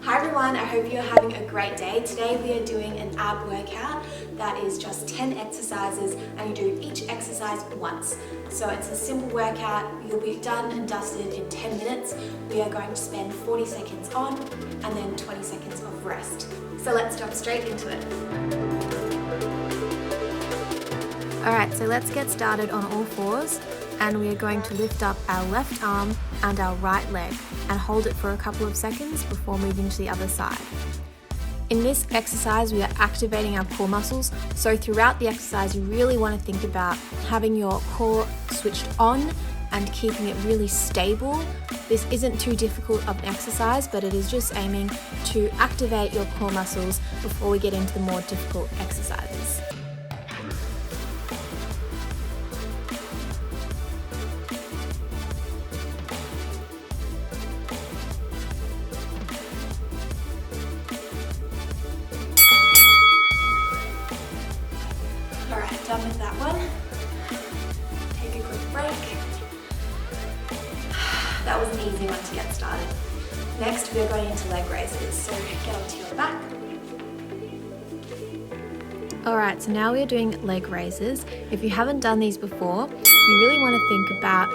Hi everyone, I hope you're having a great day. Today we are doing an ab workout that is just 10 exercises and you do each exercise once. So it's a simple workout, you'll be done and dusted in 10 minutes. We are going to spend 40 seconds on and then 20 seconds of rest. So let's jump straight into it. Alright, so let's get started on all fours. And we are going to lift up our left arm and our right leg and hold it for a couple of seconds before moving to the other side. In this exercise, we are activating our core muscles, so throughout the exercise you really want to think about having your core switched on and keeping it really stable. This isn't too difficult of an exercise, but it is just aiming to activate your core muscles before we get into the more difficult exercises. Alright, done with that one. Take a quick break. That was an easy one to get started. Next, we are going into leg raises, so get onto your back. Alright, so now we are doing leg raises. If you haven't done these before, you really want to think about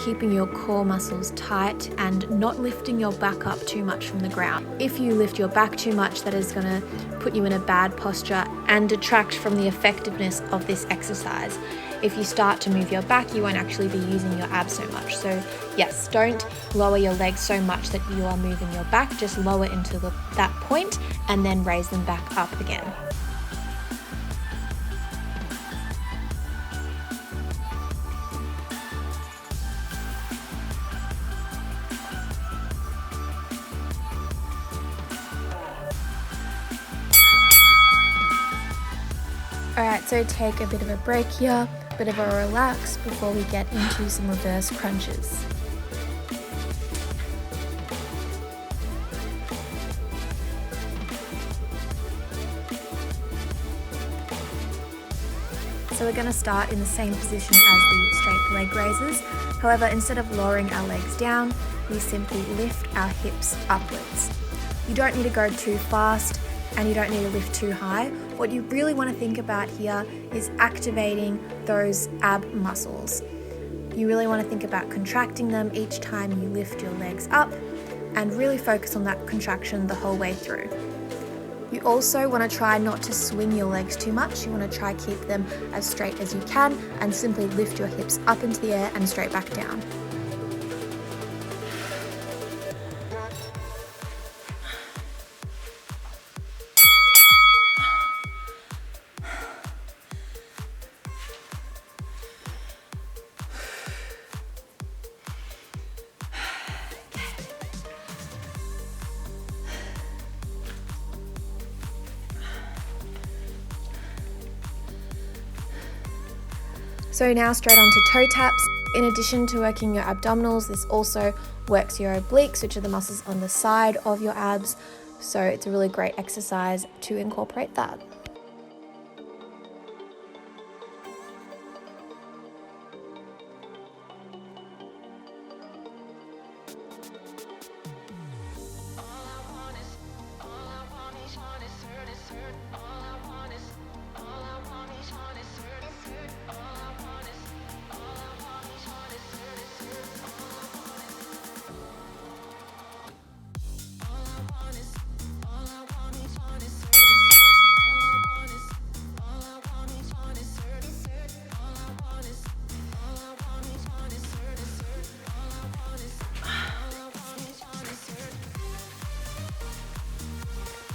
keeping your core muscles tight and not lifting your back up too much from the ground. If you lift your back too much, that is going to put you in a bad posture and detract from the effectiveness of this exercise. If you start to move your back, you won't actually be using your abs so much. So yes, don't lower your legs so much that you are moving your back, just lower into that point and then raise them back up again. Alright, so take a bit of a break here, bit of a relax before we get into some reverse crunches. So we're going to start in the same position as the straight leg raises. However, instead of lowering our legs down, we simply lift our hips upwards. You don't need to go too fast and you don't need to lift too high. What you really want to think about here is activating those ab muscles. You really want to think about contracting them each time you lift your legs up and really focus on that contraction the whole way through. You also want to try not to swing your legs too much. You want to try keep them as straight as you can and simply lift your hips up into the air and straight back down. So now straight on to toe taps. In addition to working your abdominals, this also works your obliques, which are the muscles on the side of your abs. So it's a really great exercise to incorporate that.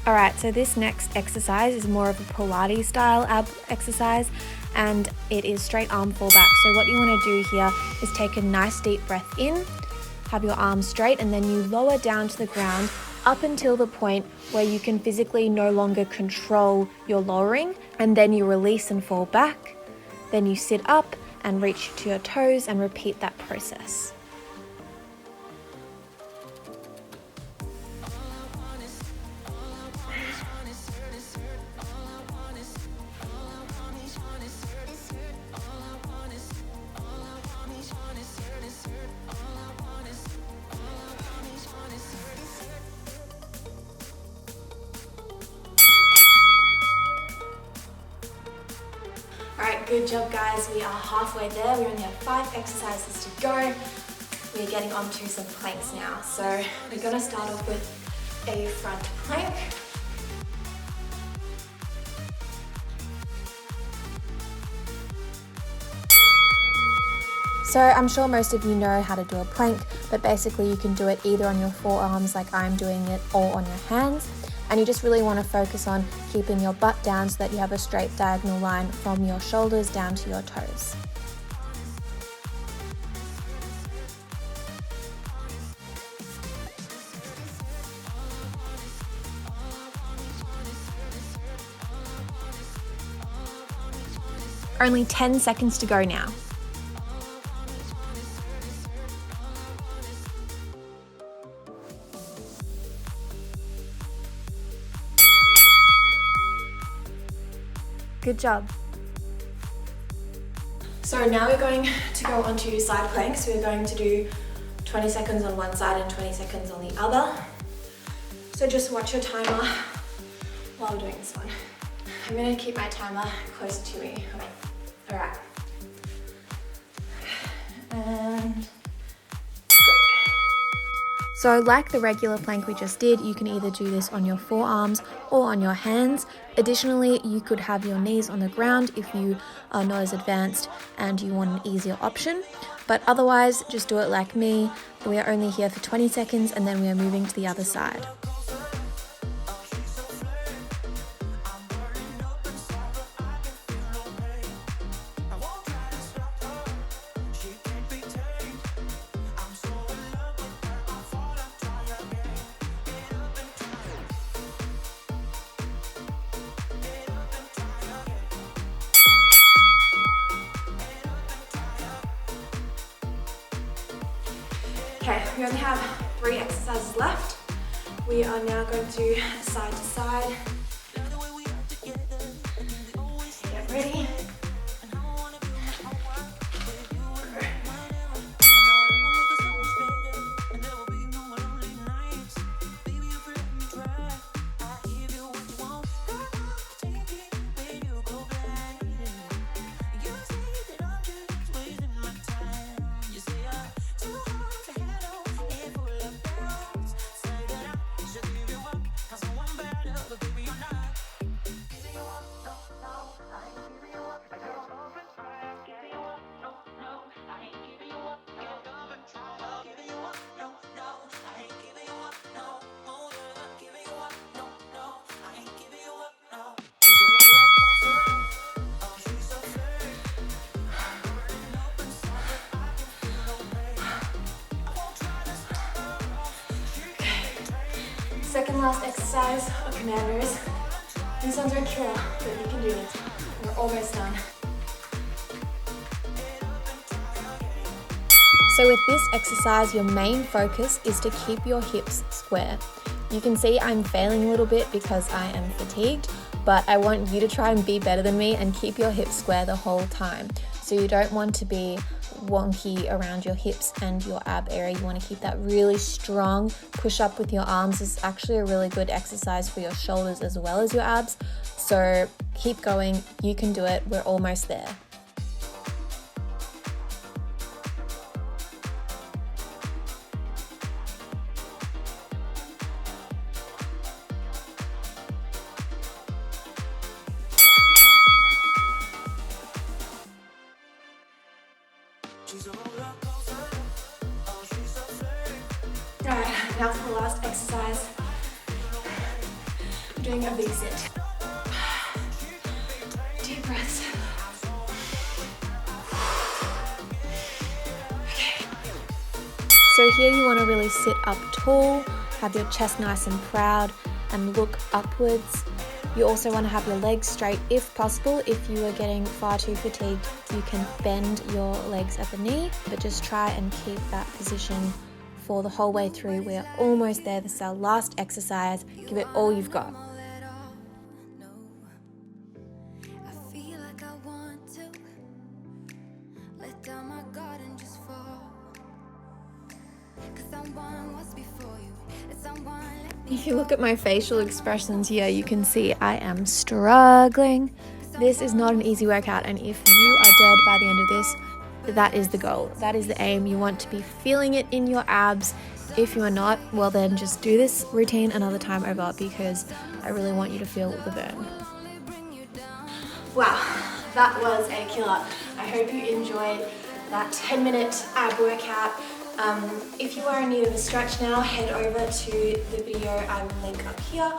Alright, so this next exercise is more of a Pilates style ab exercise and it is straight arm fall back. So what you want to do here is take a nice deep breath in, have your arms straight, and then you lower down to the ground up until the point where you can physically no longer control your lowering, and then you release and fall back. Then you sit up and reach to your toes and repeat that process. good job guys. We are halfway there. We only have 5 exercises to go. We're getting onto some planks now. So we're gonna start off with a front plank. So I'm sure most of you know how to do a plank, but basically you can do it either on your forearms like I'm doing it, or on your hands. And you just really want to focus on keeping your butt down so that you have a straight diagonal line from your shoulders down to your toes. Only 10 seconds to go now. Good job. So now we're going to go onto side planks. We're going to do 20 seconds on one side and 20 seconds on the other. So just watch your timer while we're doing this one. I'm gonna keep my timer closer to me. All right. And so like the regular plank we just did, you can either do this on your forearms or on your hands. Additionally, you could have your knees on the ground if you are not as advanced and you want an easier option. But otherwise, just do it like me. We are only here for 20 seconds and then we are moving to the other side. Okay, we only have 3 exercises left. We are now going to side. Get ready. Second last exercise of commandos. This one's a killer, but you can do it. We're almost done. So with this exercise, your main focus is to keep your hips square. You can see I'm failing a little bit because I am fatigued, but I want you to try and be better than me and keep your hips square the whole time. So you don't want to be wonky around your hips and your ab area. You want to keep that really strong. Push up with your arms is actually a really good exercise for your shoulders as well as your abs. So keep going, you can do it, we're almost there. Alright, now for the last exercise. I'm doing a big sit. Deep breaths. Okay. So here you want to really sit up tall, have your chest nice and proud, and look upwards. You also want to have your legs straight if possible. If you are getting far too fatigued, you can bend your legs at the knee, but just try and keep that position for the whole way through. We're almost there. This is our last exercise. Give it all you've got. If you look at my facial expressions here, you can see I am struggling. This is not an easy workout, and if you are dead by the end of this, that is the goal. That is the aim. You want to be feeling it in your abs. If you are not, well then just do this routine another time over, because I really want you to feel the burn. Wow, that was a killer. I hope you enjoyed that 10-minute ab workout. If you are in need of a stretch now, head over to the video I will link up here,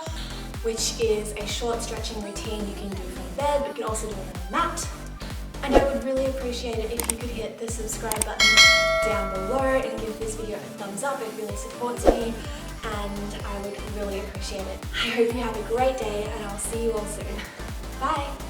which is a short stretching routine you can do from bed, but you can also do it on a mat. And I would really appreciate it if you could hit the subscribe button down below and give this video a thumbs up. It really supports me and I would really appreciate it. I hope you have a great day and I'll see you all soon. Bye!